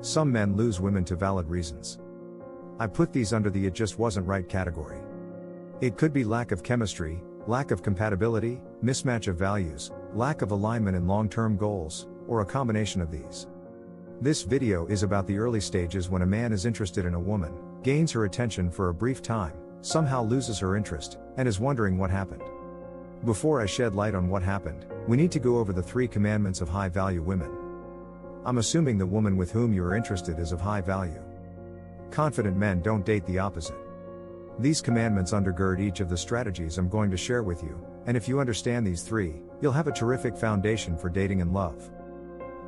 Some men lose women to valid reasons. I put these under the "it just wasn't right" category. It could be lack of chemistry, lack of compatibility, mismatch of values, lack of alignment in long-term goals, or a combination of these. This video is about the early stages when a man is interested in a woman, gains her attention for a brief time, somehow loses her interest, and is wondering what happened. Before I shed light on what happened, we need to go over the 3 commandments of high-value women. I'm assuming the woman with whom you are interested is of high value. Confident men don't date the opposite. These commandments undergird each of the strategies I'm going to share with you, and if you understand these 3, you'll have a terrific foundation for dating and love.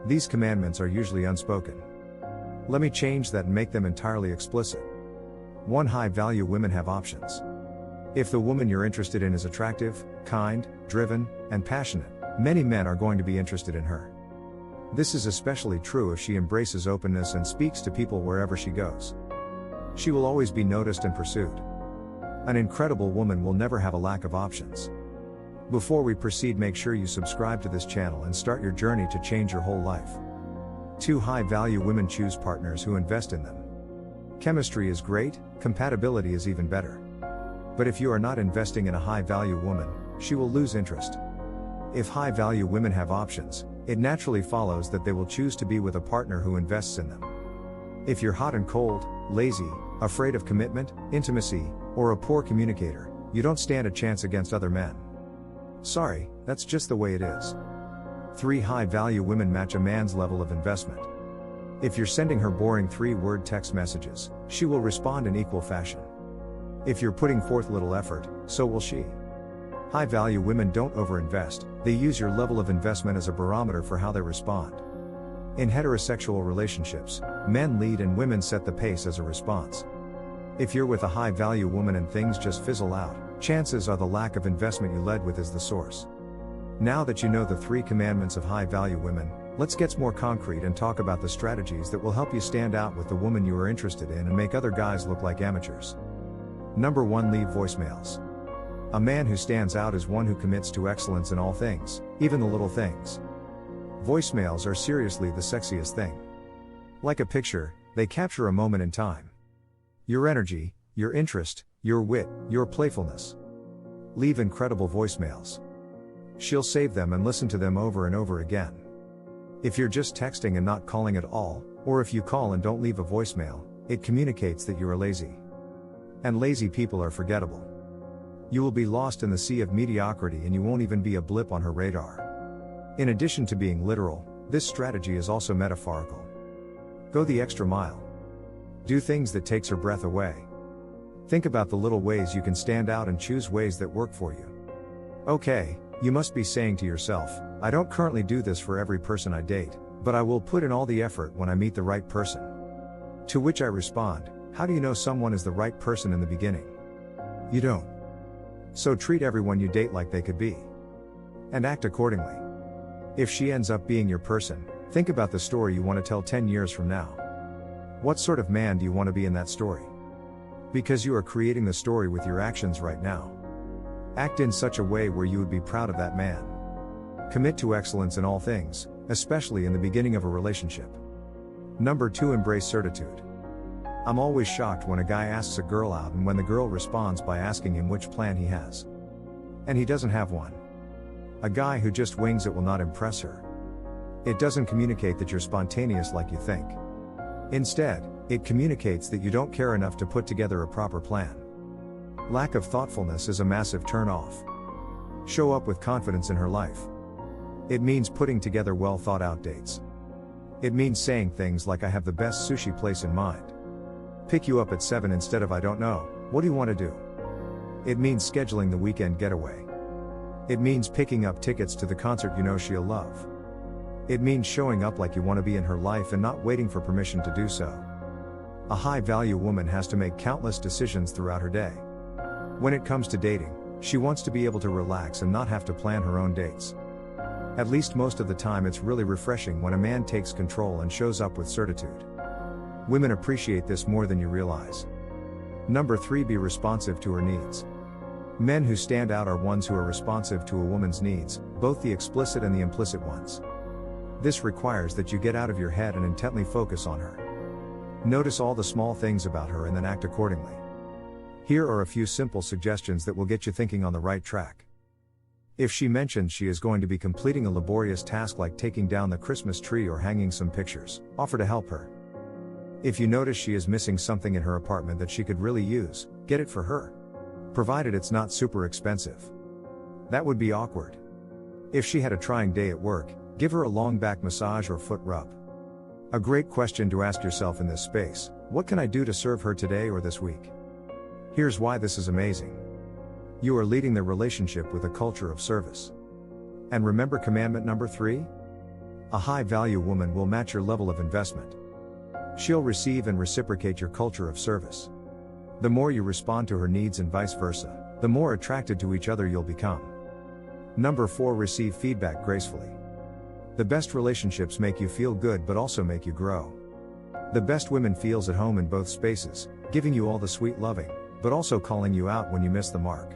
These commandments are usually unspoken. Let me change that and make them entirely explicit. 1. High-value women have options. If the woman you're interested in is attractive, kind, driven, and passionate, many men are going to be interested in her. This is especially true if she embraces openness and speaks to people wherever she goes. She will always be noticed and pursued. An incredible woman will never have a lack of options. Before we proceed, make sure you subscribe to this channel and start your journey to change your whole life. 2. High-value women choose partners who invest in them. Chemistry is great, compatibility is even better. But if you are not investing in a high-value woman, she will lose interest. If high-value women have options, it naturally follows that they will choose to be with a partner who invests in them. If you're hot and cold, lazy, afraid of commitment, intimacy, or a poor communicator, you don't stand a chance against other men. Sorry, that's just the way it is. 3. High-value women match a man's level of investment. If you're sending her boring 3-word text messages, she will respond in equal fashion. If you're putting forth little effort, so will she. High-value women don't overinvest, they use your level of investment as a barometer for how they respond. In heterosexual relationships, men lead and women set the pace as a response. If you're with a high-value woman and things just fizzle out, chances are the lack of investment you led with is the source. Now that you know the 3 commandments of high-value women, let's get more concrete and talk about the strategies that will help you stand out with the woman you are interested in and make other guys look like amateurs. Number 1. Leave voicemails. A man who stands out is one who commits to excellence in all things, even the little things. Voicemails are seriously the sexiest thing. Like a picture, they capture a moment in time. Your energy, your interest, your wit, your playfulness. Leave incredible voicemails. She'll save them and listen to them over and over again. If you're just texting and not calling at all, or if you call and don't leave a voicemail, it communicates that you are lazy. And lazy people are forgettable. You will be lost in the sea of mediocrity and you won't even be a blip on her radar. In addition to being literal, this strategy is also metaphorical. Go the extra mile. Do things that takes her breath away. Think about the little ways you can stand out and choose ways that work for you. Okay, you must be saying to yourself, I don't currently do this for every person I date, but I will put in all the effort when I meet the right person. To which I respond, how do you know someone is the right person in the beginning? You don't. So treat everyone you date like they could be. And act accordingly. If she ends up being your person, think about the story you want to tell 10 years from now. What sort of man do you want to be in that story? Because you are creating the story with your actions right now. Act in such a way where you would be proud of that man. Commit to excellence in all things, especially in the beginning of a relationship. Number 2. Embrace certitude. I'm always shocked when a guy asks a girl out and when the girl responds by asking him which plan he has. And he doesn't have one. A guy who just wings it will not impress her. It doesn't communicate that you're spontaneous like you think. Instead, it communicates that you don't care enough to put together a proper plan. Lack of thoughtfulness is a massive turn-off. Show up with confidence in her life. It means putting together well thought out dates. It means saying things like I have the best sushi place in mind. Pick you up at 7 instead of I don't know, what do you want to do? It means scheduling the weekend getaway. It means picking up tickets to the concert you know she'll love. It means showing up like you want to be in her life and not waiting for permission to do so. A high-value woman has to make countless decisions throughout her day. When it comes to dating, she wants to be able to relax and not have to plan her own dates. At least most of the time it's really refreshing when a man takes control and shows up with certitude. Women appreciate this more than you realize. Number 3. Be responsive to her needs. Men who stand out are ones who are responsive to a woman's needs, both the explicit and the implicit ones. This requires that you get out of your head and intently focus on her. Notice all the small things about her and then act accordingly. Here are a few simple suggestions that will get you thinking on the right track. If she mentions she is going to be completing a laborious task like taking down the Christmas tree or hanging some pictures, offer to help her. If you notice she is missing something in her apartment that she could really use, get it for her. Provided it's not super expensive. That would be awkward. If she had a trying day at work, give her a long back massage or foot rub. A great question to ask yourself in this space: what can I do to serve her today or this week? Here's why this is amazing. You are leading the relationship with a culture of service. And remember commandment number 3? A high-value woman will match your level of investment. She'll receive and reciprocate your culture of service. The more you respond to her needs and vice versa, the more attracted to each other you'll become. Number 4, receive feedback gracefully. The best relationships make you feel good but also make you grow. The best woman feels at home in both spaces, giving you all the sweet loving, but also calling you out when you miss the mark.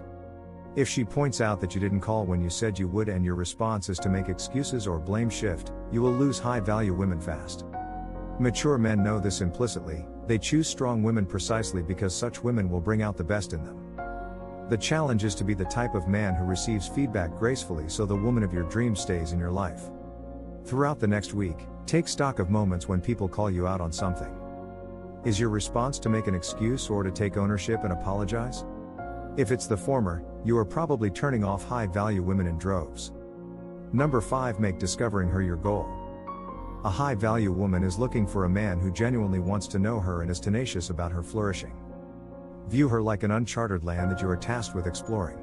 If she points out that you didn't call when you said you would and your response is to make excuses or blame shift, you will lose high-value women fast. Mature men know this implicitly. They choose strong women precisely because such women will bring out the best in them. The challenge is to be the type of man who receives feedback gracefully so the woman of your dreams stays in your life. Throughout the next week, take stock of moments when people call you out on something. Is your response to make an excuse or to take ownership and apologize? If it's the former, you are probably turning off high-value women in droves. Number 5, make discovering her your goal. A high-value woman is looking for a man who genuinely wants to know her and is tenacious about her flourishing. View her like an uncharted land that you are tasked with exploring.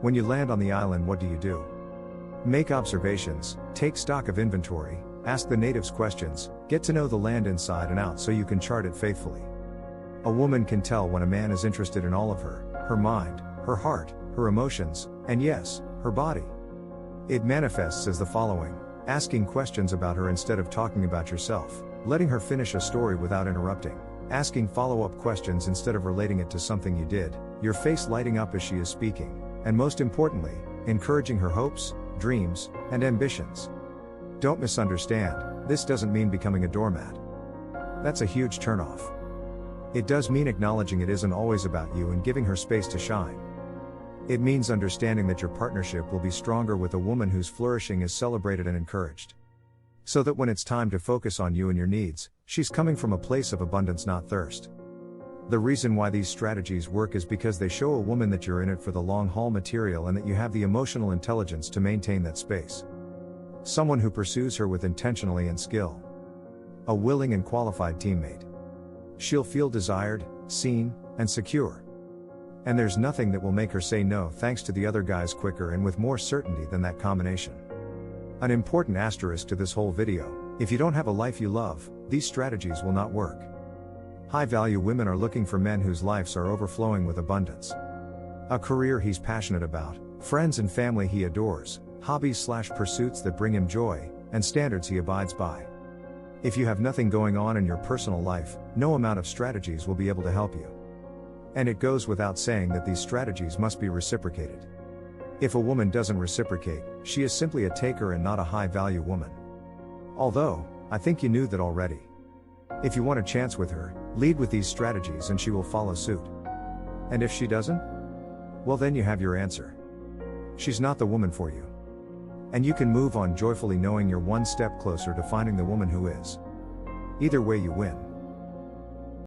When you land on the island, what do? Make observations, take stock of inventory, ask the natives questions, get to know the land inside and out so you can chart it faithfully. A woman can tell when a man is interested in all of her mind, her heart, her emotions, and yes, her body. It manifests as the following: asking questions about her instead of talking about yourself, letting her finish a story without interrupting, asking follow-up questions instead of relating it to something you did, your face lighting up as she is speaking, and most importantly, encouraging her hopes, dreams, and ambitions. Don't misunderstand, this doesn't mean becoming a doormat. That's a huge turnoff. It does mean acknowledging it isn't always about you and giving her space to shine. It means understanding that your partnership will be stronger with a woman whose flourishing is celebrated and encouraged. So that when it's time to focus on you and your needs, she's coming from a place of abundance, not thirst. The reason why these strategies work is because they show a woman that you're in it for the long haul material and that you have the emotional intelligence to maintain that space. Someone who pursues her with intentionally and skill. A willing and qualified teammate. She'll feel desired, seen, and secure. And there's nothing that will make her say no thanks to the other guys quicker and with more certainty than that combination. An important asterisk to this whole video: if you don't have a life you love, these strategies will not work. High-value women are looking for men whose lives are overflowing with abundance. A career he's passionate about, friends and family he adores, hobbies/pursuits that bring him joy, and standards he abides by. If you have nothing going on in your personal life, no amount of strategies will be able to help you. And it goes without saying that these strategies must be reciprocated. If a woman doesn't reciprocate, she is simply a taker and not a high-value woman. Although, I think you knew that already. If you want a chance with her, lead with these strategies and she will follow suit. And if she doesn't? Well, then you have your answer. She's not the woman for you. And you can move on joyfully knowing you're one step closer to finding the woman who is. Either way you win.